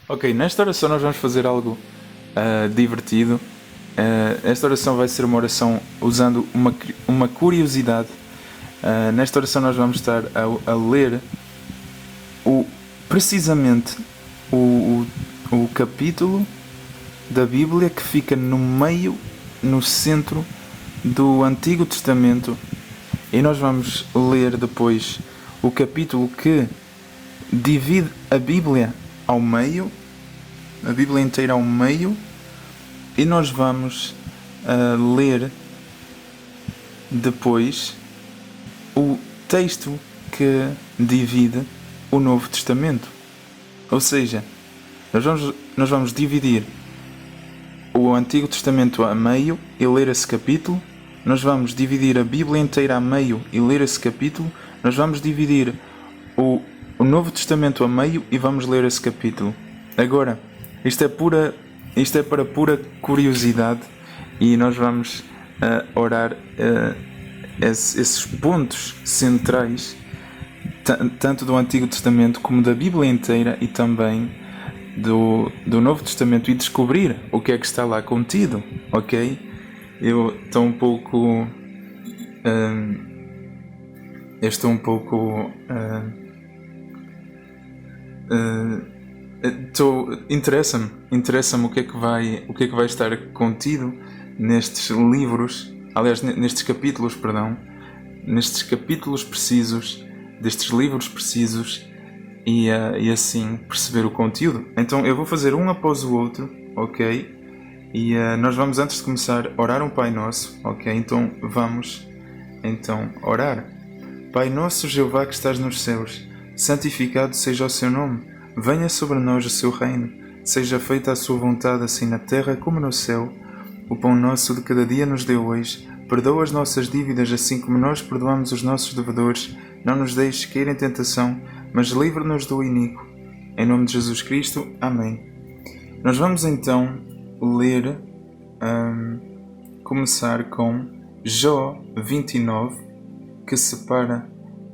Ok, nesta oração nós vamos fazer algo divertido. Esta oração vai ser uma oração usando uma curiosidade. Nesta oração nós vamos estar a ler precisamente o capítulo da Bíblia que fica no meio, no centro do Antigo Testamento. E nós vamos ler depois o capítulo que divide a Bíblia ao meio, a Bíblia inteira ao meio, e nós vamos ler depois o texto que divide o Novo Testamento. Ou seja, nós vamos dividir o Antigo Testamento a meio e ler esse capítulo. Nós vamos dividir a Bíblia inteira a meio e ler esse capítulo. Nós vamos dividir o Novo Testamento a meio e vamos ler esse capítulo. Agora, isto é para pura curiosidade e nós vamos orar esses pontos centrais, tanto do Antigo Testamento como da Bíblia inteira e também do Novo Testamento, e descobrir o que é que está lá contido, ok? Eu estou um pouco... interessa-me o que é que vai estar contido nestes livros, aliás, nestes capítulos precisos, destes livros precisos, e assim perceber o conteúdo. Então eu vou fazer um após o outro, ok? E nós vamos, antes de começar, orar um Pai Nosso, ok? Então vamos orar. Pai Nosso, Jeová que estás nos céus, santificado seja o seu nome. Venha sobre nós o seu reino. Seja feita a sua vontade, assim na terra como no céu. O pão nosso de cada dia nos dê hoje. Perdoa as nossas dívidas, assim como nós perdoamos os nossos devedores. Não nos deixes cair em tentação, mas livra-nos do iníquo. Em nome de Jesus Cristo. Amém. Nós vamos então ler, começar com Jó 29, que separa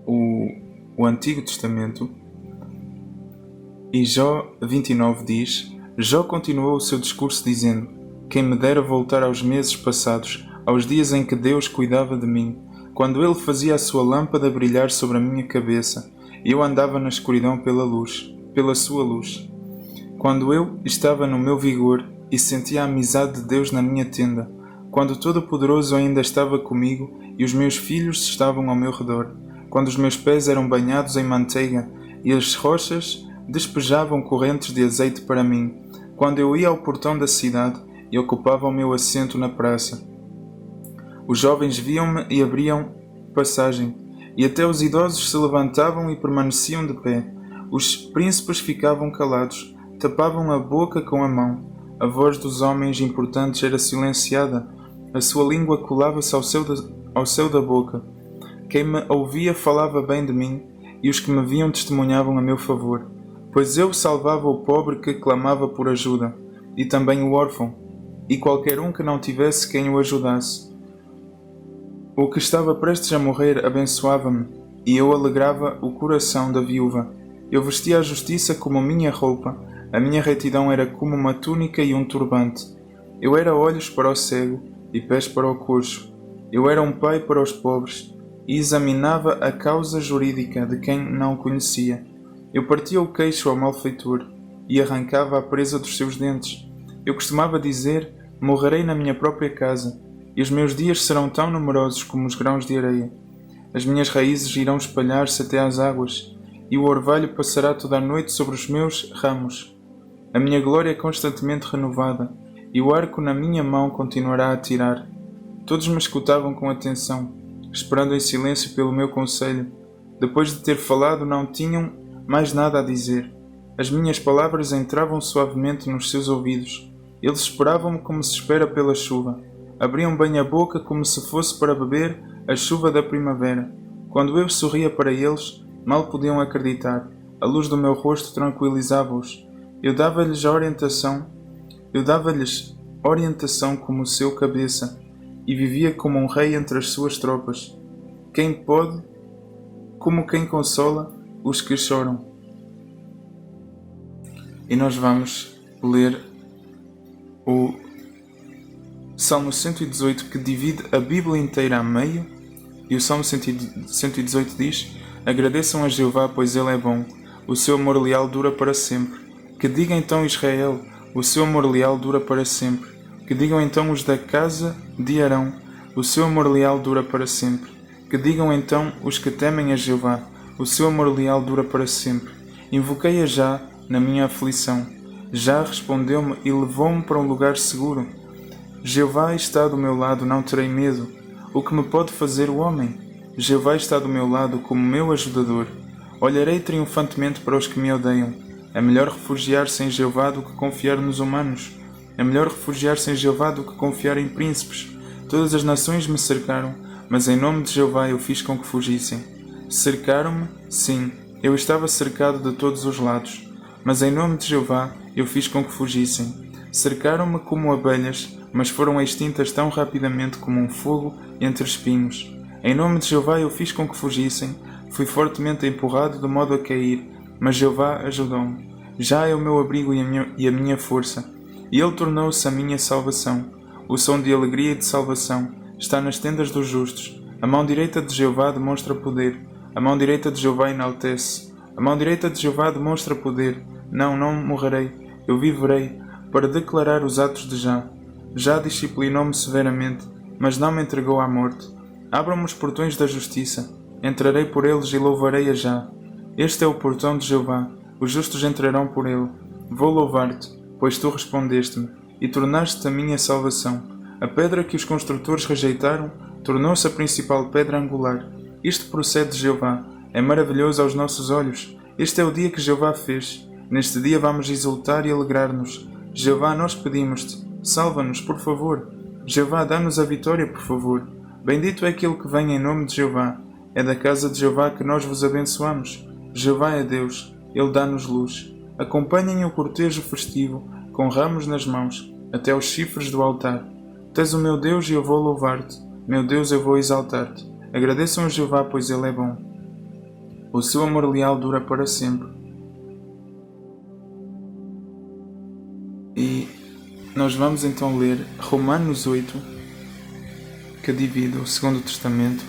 o Antigo Testamento. E Jó 29 diz: Jó continuou o seu discurso dizendo: Quem me dera voltar aos meses passados, aos dias em que Deus cuidava de mim, quando Ele fazia a sua lâmpada brilhar sobre a minha cabeça, e eu andava na escuridão pela sua luz. Quando eu estava no meu vigor e sentia a amizade de Deus na minha tenda, quando o Todo-Poderoso ainda estava comigo e os meus filhos estavam ao meu redor, quando os meus pés eram banhados em manteiga e as rochas despejavam correntes de azeite para mim, quando eu ia ao portão da cidade e ocupava o meu assento na praça. Os jovens viam-me e abriam passagem, e até os idosos se levantavam e permaneciam de pé. Os príncipes ficavam calados, tapavam a boca com a mão. A voz dos homens importantes era silenciada, a sua língua colava-se ao céu da boca. Quem me ouvia falava bem de mim, e os que me viam testemunhavam a meu favor. Pois eu salvava o pobre que clamava por ajuda, e também o órfão, e qualquer um que não tivesse quem o ajudasse. O que estava prestes a morrer abençoava-me, e eu alegrava o coração da viúva. Eu vestia a justiça como minha roupa, a minha retidão era como uma túnica e um turbante. Eu era olhos para o cego e pés para o coxo. Eu era um pai para os pobres, e examinava a causa jurídica de quem não conhecia. Eu partia o queixo ao malfeitor e arrancava a presa dos seus dentes. Eu costumava dizer: morrerei na minha própria casa, e os meus dias serão tão numerosos como os grãos de areia. As minhas raízes irão espalhar-se até às águas, e o orvalho passará toda a noite sobre os meus ramos. A minha glória é constantemente renovada, e o arco na minha mão continuará a tirar. Todos me escutavam com atenção, esperando em silêncio pelo meu conselho. Depois de ter falado, não tinham mais nada a dizer. As minhas palavras entravam suavemente nos seus ouvidos. Eles esperavam-me como se espera pela chuva. Abriam bem a boca como se fosse para beber a chuva da primavera. Quando eu sorria para eles, mal podiam acreditar. A luz do meu rosto tranquilizava-os. Eu dava-lhes orientação como o seu cabeça, e vivia como um rei entre as suas tropas. Quem pode, como quem consola os que choram. E nós vamos ler o Salmo 118, que divide a Bíblia inteira a meio, e o Salmo 118 diz: Agradeçam a Jeová, pois Ele é bom, o seu amor leal dura para sempre. Que diga então Israel, o seu amor leal dura para sempre. Que digam então os da casa de Arão, o seu amor leal dura para sempre. Que digam então os que temem a Jeová, o seu amor leal dura para sempre. Invoquei-a já na minha aflição, já respondeu-me e levou-me para um lugar seguro. Jeová está do meu lado, não terei medo. O que me pode fazer o homem? Jeová está do meu lado como meu ajudador. Olharei triunfantemente para os que me odeiam. É melhor refugiar-se em Jeová do que confiar nos humanos. É melhor refugiar-se em Jeová do que confiar em príncipes. Todas as nações me cercaram, mas em nome de Jeová eu fiz com que fugissem. Cercaram-me? Sim, eu estava cercado de todos os lados. Mas em nome de Jeová eu fiz com que fugissem. Cercaram-me como abelhas, mas foram extintas tão rapidamente como um fogo entre espinhos. Em nome de Jeová eu fiz com que fugissem. Fui fortemente empurrado de modo a cair, mas Jeová ajudou-me. Já é o meu abrigo e a minha força, e Ele tornou-se a minha salvação. O som de alegria e de salvação está nas tendas dos justos. A mão direita de Jeová demonstra poder. A mão direita de Jeová enaltece. A mão direita de Jeová demonstra poder. Não morrerei, eu viverei, para declarar os atos de Já. Já disciplinou-me severamente, mas não me entregou à morte. Abram-me os portões da justiça. Entrarei por eles e louvarei a Já. Este é o portão de Jeová. Os justos entrarão por ele. Vou louvar-te, pois tu respondeste-me, e tornaste-te a minha salvação. A pedra que os construtores rejeitaram tornou-se a principal pedra angular. Isto procede de Jeová. É maravilhoso aos nossos olhos. Este é o dia que Jeová fez. Neste dia vamos exultar e alegrar-nos. Jeová, nós pedimos-te, salva-nos, por favor. Jeová, dá-nos a vitória, por favor. Bendito é aquele que vem em nome de Jeová. É da casa de Jeová que nós vos abençoamos. Jeová é Deus, Ele dá-nos luz. Acompanhem o cortejo festivo, com ramos nas mãos, até os chifres do altar. Tu és o meu Deus e eu vou louvar-te. Meu Deus, eu vou exaltar-te. Agradeçam a Jeová, pois Ele é bom. O seu amor leal dura para sempre. E nós vamos então ler Romanos 8, que divide o Segundo Testamento.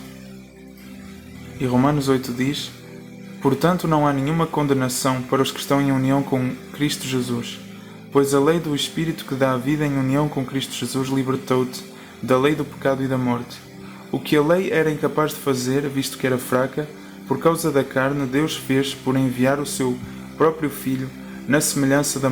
E Romanos 8 diz: Portanto, não há nenhuma condenação para os que estão em união com Cristo Jesus, pois a lei do Espírito que dá a vida em união com Cristo Jesus libertou-te da lei do pecado e da morte. O que a lei era incapaz de fazer, visto que era fraca, por causa da carne, Deus fez por enviar o seu próprio Filho na semelhança da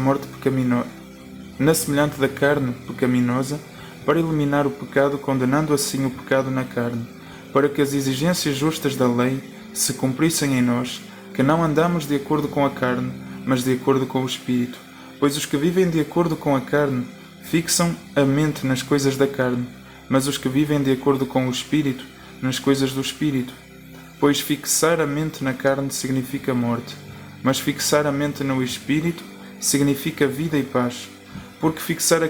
carne pecaminosa, para eliminar o pecado, condenando assim o pecado na carne, para que as exigências justas da lei se cumprissem em nós, que não andamos de acordo com a carne, mas de acordo com o Espírito. Pois os que vivem de acordo com a carne fixam a mente nas coisas da carne, mas os que vivem de acordo com o Espírito, nas coisas do Espírito. Pois fixar a mente na carne significa morte, mas fixar a mente no Espírito significa vida e paz. Porque fixar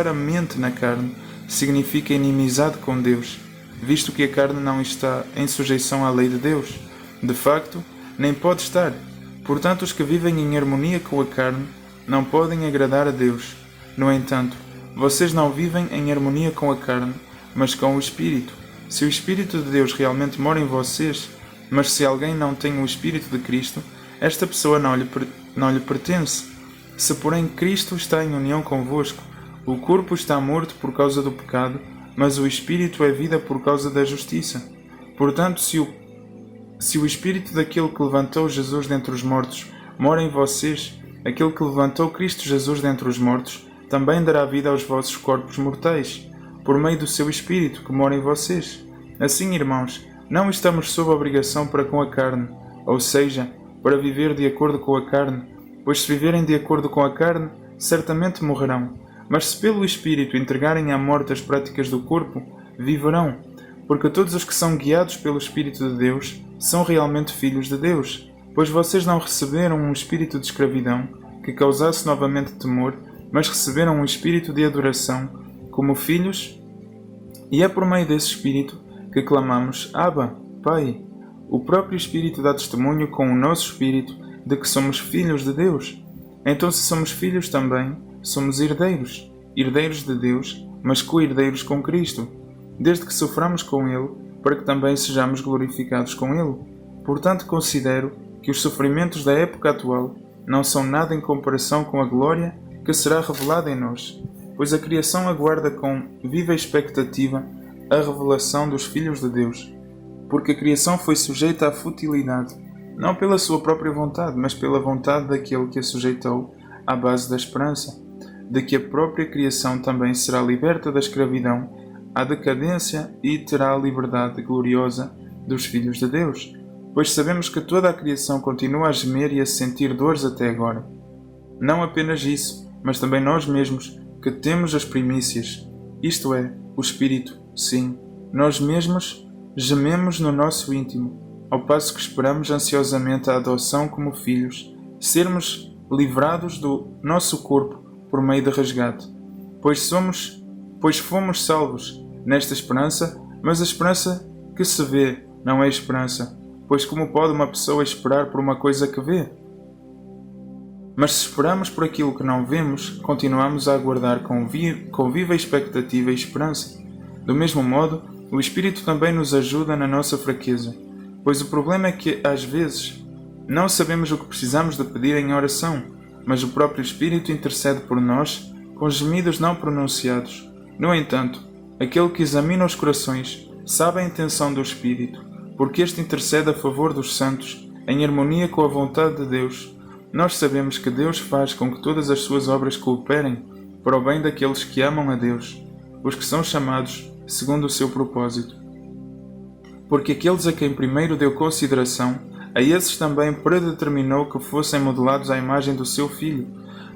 a mente na carne significa inimizade com Deus, visto que a carne não está em sujeição à lei de Deus. De facto, nem pode estar. Portanto, os que vivem em harmonia com a carne não podem agradar a Deus. No entanto, vocês não vivem em harmonia com a carne, mas com o Espírito. Se o Espírito de Deus realmente mora em vocês, mas se alguém não tem o Espírito de Cristo, esta pessoa não lhe pertence. Se porém Cristo está em união convosco, o corpo está morto por causa do pecado, mas o Espírito é vida por causa da justiça. Portanto, se o Espírito daquele que levantou Jesus dentre os mortos mora em vocês, aquele que levantou Cristo Jesus dentre os mortos também dará vida aos vossos corpos mortais, por meio do seu Espírito que mora em vocês. Assim, irmãos, não estamos sob obrigação para com a carne, ou seja, para viver de acordo com a carne, pois se viverem de acordo com a carne, certamente morrerão. Mas se pelo Espírito entregarem à morte as práticas do corpo, viverão, porque todos os que são guiados pelo Espírito de Deus são realmente filhos de Deus. Pois vocês não receberam um espírito de escravidão, que causasse novamente temor, mas receberam um espírito de adoração, como filhos, e é por meio desse espírito que clamamos: Abba, Pai. O próprio Espírito dá testemunho com o nosso espírito de que somos filhos de Deus, Então, se somos filhos também, somos herdeiros, herdeiros de Deus, mas co-herdeiros com Cristo, desde que soframos com Ele, para que também sejamos glorificados com Ele. Portanto, considero que os sofrimentos da época atual não são nada em comparação com a glória que será revelada em nós, pois a criação aguarda com viva expectativa a revelação dos filhos de Deus, porque a criação foi sujeita à futilidade, não pela sua própria vontade, mas pela vontade daquele que a sujeitou à base da esperança, de que a própria criação também será liberta da escravidão à decadência e terá a liberdade gloriosa dos filhos de Deus, pois sabemos que toda a criação continua a gemer e a sentir dores até agora. Não apenas isso, mas também nós mesmos, que temos as primícias, isto é, o Espírito, sim, nós mesmos gememos no nosso íntimo, ao passo que esperamos ansiosamente a adoção como filhos, sermos livrados do nosso corpo por meio de resgate, pois fomos salvos nesta esperança, mas a esperança que se vê não é esperança, pois como pode uma pessoa esperar por uma coisa que vê? Mas se esperamos por aquilo que não vemos, continuamos a aguardar com viva expectativa e esperança. Do mesmo modo, o Espírito também nos ajuda na nossa fraqueza, pois o problema é que, às vezes, não sabemos o que precisamos de pedir em oração, mas o próprio Espírito intercede por nós com gemidos não pronunciados. No entanto, aquele que examina os corações sabe a intenção do Espírito, porque este intercede a favor dos santos, em harmonia com a vontade de Deus. Nós sabemos que Deus faz com que todas as suas obras cooperem para o bem daqueles que amam a Deus, os que são chamados segundo o seu propósito. Porque aqueles a quem primeiro deu consideração, a esses também predeterminou que fossem modelados à imagem do seu Filho,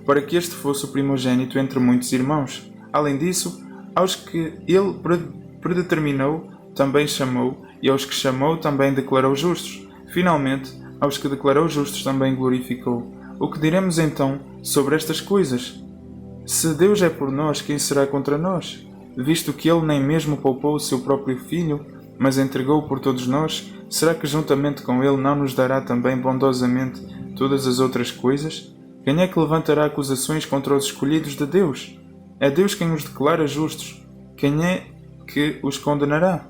para que este fosse o primogênito entre muitos irmãos. Além disso, aos que ele predeterminou, também chamou, e aos que chamou, também declarou justos. Finalmente, aos que declarou justos, também glorificou. O que diremos então sobre estas coisas? Se Deus é por nós, quem será contra nós? Visto que Ele nem mesmo poupou o seu próprio Filho, mas entregou-o por todos nós, será que juntamente com Ele não nos dará também bondosamente todas as outras coisas? Quem é que levantará acusações contra os escolhidos de Deus? É Deus quem os declara justos. Quem é que os condenará?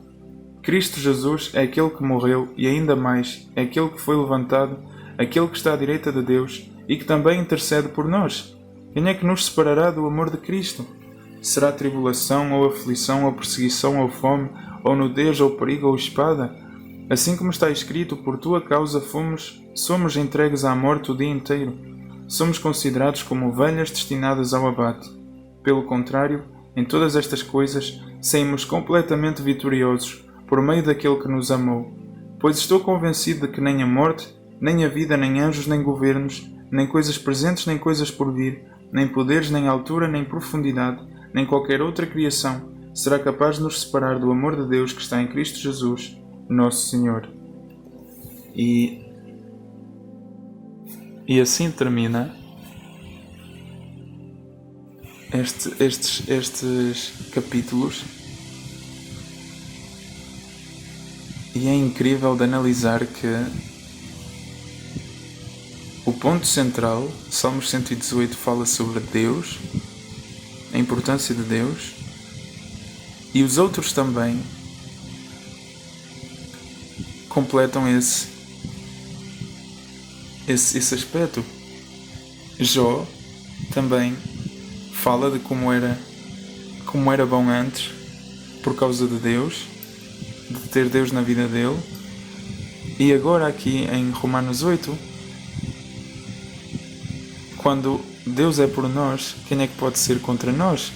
Cristo Jesus é aquele que morreu e ainda mais é aquele que foi levantado, aquele que está à direita de Deus e que também intercede por nós. Quem é que nos separará do amor de Cristo? Será tribulação, ou aflição, ou perseguição, ou fome, ou nudez, ou perigo, ou espada? Assim como está escrito, por tua causa somos entregues à morte o dia inteiro. Somos considerados como ovelhas destinadas ao abate. Pelo contrário, em todas estas coisas, saímos completamente vitoriosos, por meio daquele que nos amou. Pois estou convencido de que nem a morte, nem a vida, nem anjos, nem governos, nem coisas presentes, nem coisas por vir, nem poderes, nem altura, nem profundidade, nem qualquer outra criação, será capaz de nos separar do amor de Deus que está em Cristo Jesus, nosso Senhor. E assim termina estes capítulos. E é incrível de analisar que o ponto central, Salmos 118 fala sobre Deus, a importância de Deus, e os outros também completam esse aspecto. Jó também fala de como era bom antes, por causa de Deus, de ter Deus na vida dele. E agora aqui em Romanos 8, quando Deus é por nós, quem é que pode ser contra nós?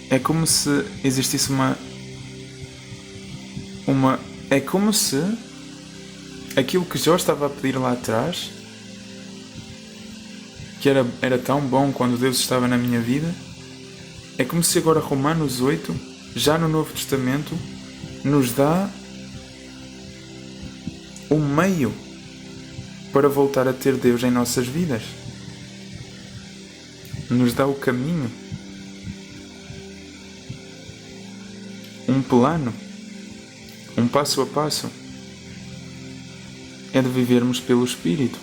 É como se existisse é como se aquilo que Jó estava a pedir lá atrás, que era tão bom quando Deus estava na minha vida, é como se agora Romanos 8, já no Novo Testamento, nos dá um meio para voltar a ter Deus em nossas vidas. Nos dá o caminho, um plano, um passo a passo. É de vivermos pelo Espírito.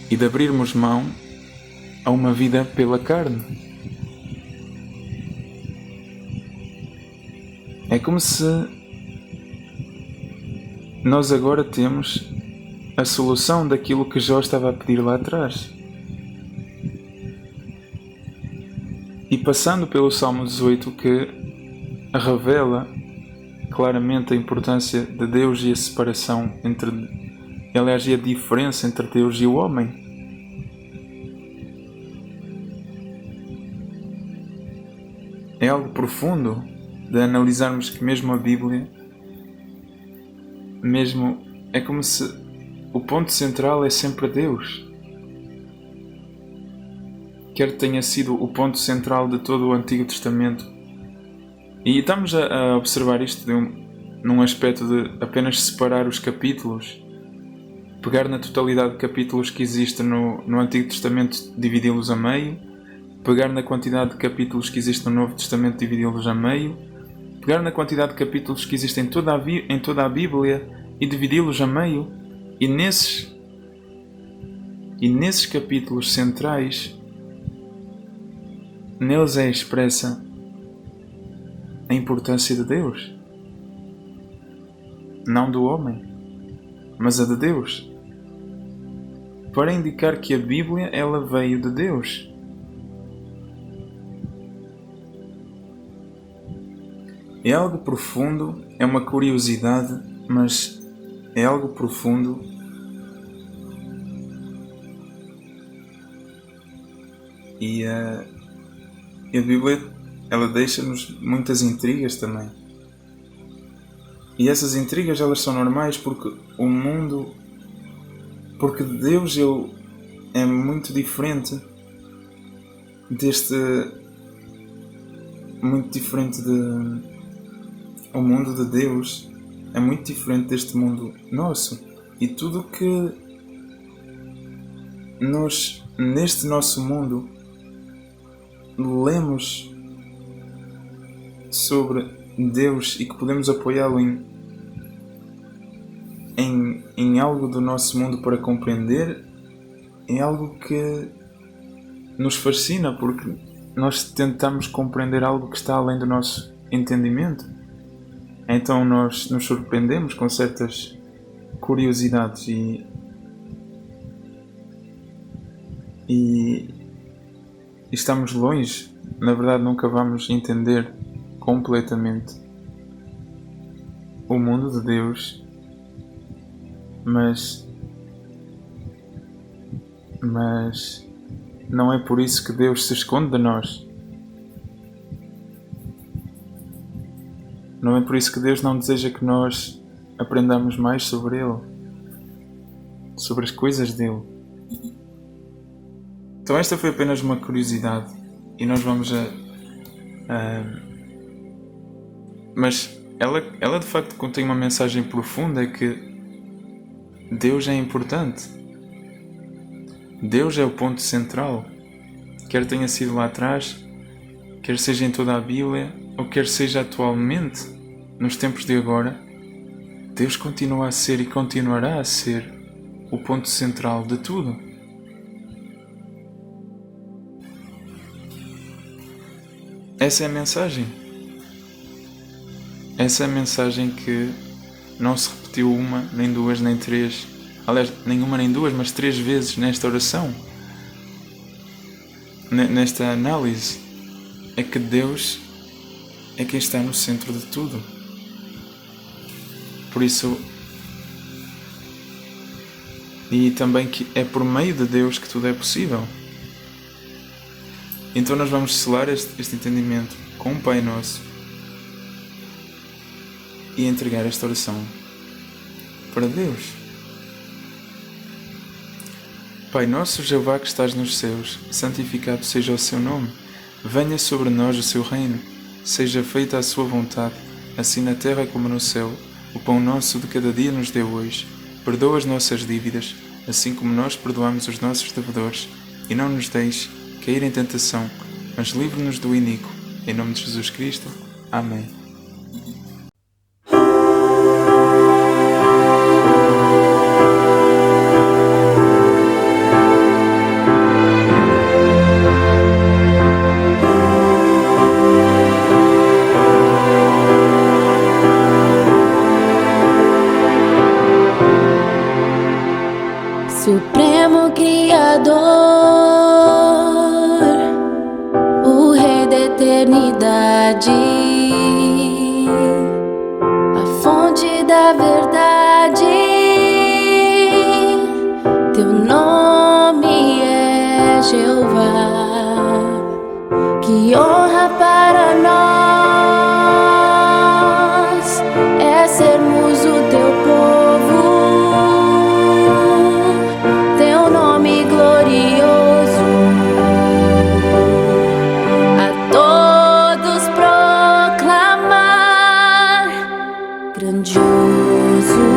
e de abrirmos mão a uma vida pela carne. É como se nós agora temos a solução daquilo que Jó estava a pedir lá atrás. E passando pelo Salmo 18, que revela claramente a importância de Deus e a separação entre, aliás, e a diferença entre Deus e o homem. É algo profundo de analisarmos que mesmo a Bíblia, é como se o ponto central é sempre Deus. Quer tenha sido o ponto central de todo o Antigo Testamento. E estamos a observar isto num aspecto de apenas separar os capítulos, pegar na totalidade de capítulos que existe no Antigo Testamento, dividi-los a meio, pegar na quantidade de capítulos que existe no Novo Testamento, dividi-los a meio, pegar na quantidade de capítulos que existem em toda a Bíblia e dividi-los a meio, e nesses capítulos centrais, neles é expressa a importância de Deus, não do homem, mas a de Deus, para indicar que a Bíblia ela veio de Deus. É algo profundo, é uma curiosidade, mas é algo profundo. E a Bíblia, ela deixa-nos muitas intrigas também. E essas intrigas, elas são normais porque porque Deus ele é muito diferente o mundo de Deus é muito diferente deste mundo nosso. E tudo que nós, neste nosso mundo, lemos sobre Deus e que podemos apoiá-lo em algo do nosso mundo para compreender, é algo que nos fascina, porque nós tentamos compreender algo que está além do nosso entendimento. Então nós nos surpreendemos com certas curiosidades e estamos longe. Na verdade, nunca vamos entender completamente o mundo de Deus, mas não é por isso que Deus se esconde de nós. Não é por isso que Deus não deseja que nós aprendamos mais sobre Ele, sobre as coisas dele. Então esta foi apenas uma curiosidade e nós vamos mas ela de facto contém uma mensagem profunda, é que Deus é importante. Deus é o ponto central, quer tenha sido lá atrás, quer seja em toda a Bíblia, ou quer seja atualmente, nos tempos de agora. Deus continua a ser e continuará a ser o ponto central de tudo. Essa é a mensagem. Essa é a mensagem que não se repetiu uma, nem duas, nem três. Aliás, nem uma nem duas, mas 3 vezes nesta oração. Nesta análise. É que Deus é quem está no centro de tudo. Por isso, e também que é por meio de Deus que tudo é possível. Então nós vamos selar este entendimento com o Pai Nosso e entregar esta oração para Deus. Pai nosso, Jeová que estás nos céus, santificado seja o seu nome. Venha sobre nós o seu reino. Seja feita a sua vontade, assim na terra como no céu. O pão nosso de cada dia nos dê hoje. Perdoa as nossas dívidas, assim como nós perdoamos os nossos devedores. E não nos deixe cair em tentação, mas livre-nos do iníquo. Em nome de Jesus Cristo. Amém. Supremo Criador, o Rei da eternidade, a fonte da verdade. Teu nome é Jeová. Que honra para nós é sermos o teu povo. Teu nome glorioso a todos proclamar. Grandioso,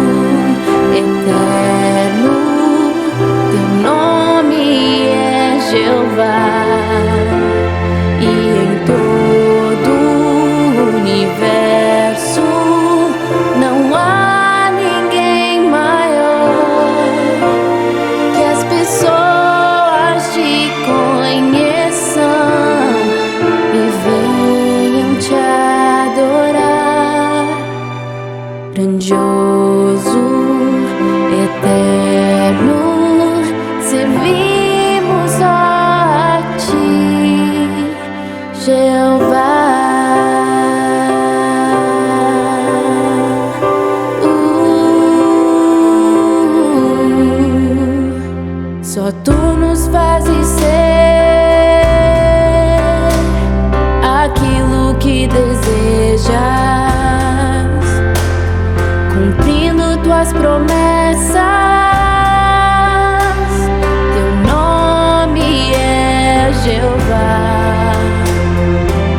eterno, teu nome é Jeová. E em todo o universo não há ninguém maior. Que as pessoas te conheçam e venham te adorar. Grandioso, eterno, servimos a ti, Jeová. Só tu nos fazes ser aquilo que desejas, cumprindo tuas promessas. Teu nome é Jeová.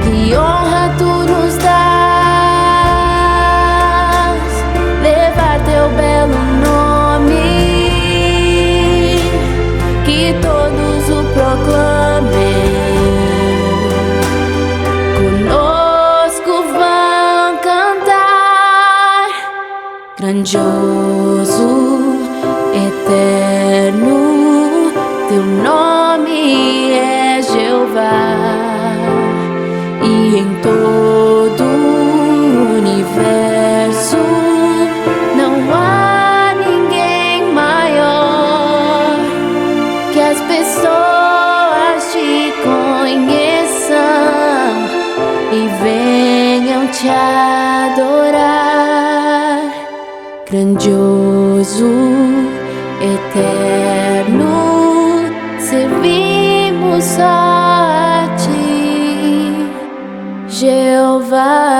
Que honra tu nos dás, levar teu belo nome, que todos o proclamem. Conosco vão cantar. Grandioso, eterno, teu nome é Jeová. E em todo o universo não há ninguém maior. Que as pessoas te conheçam e venham te adorar. Grandioso, eterno, servimos só a ti, Jeová.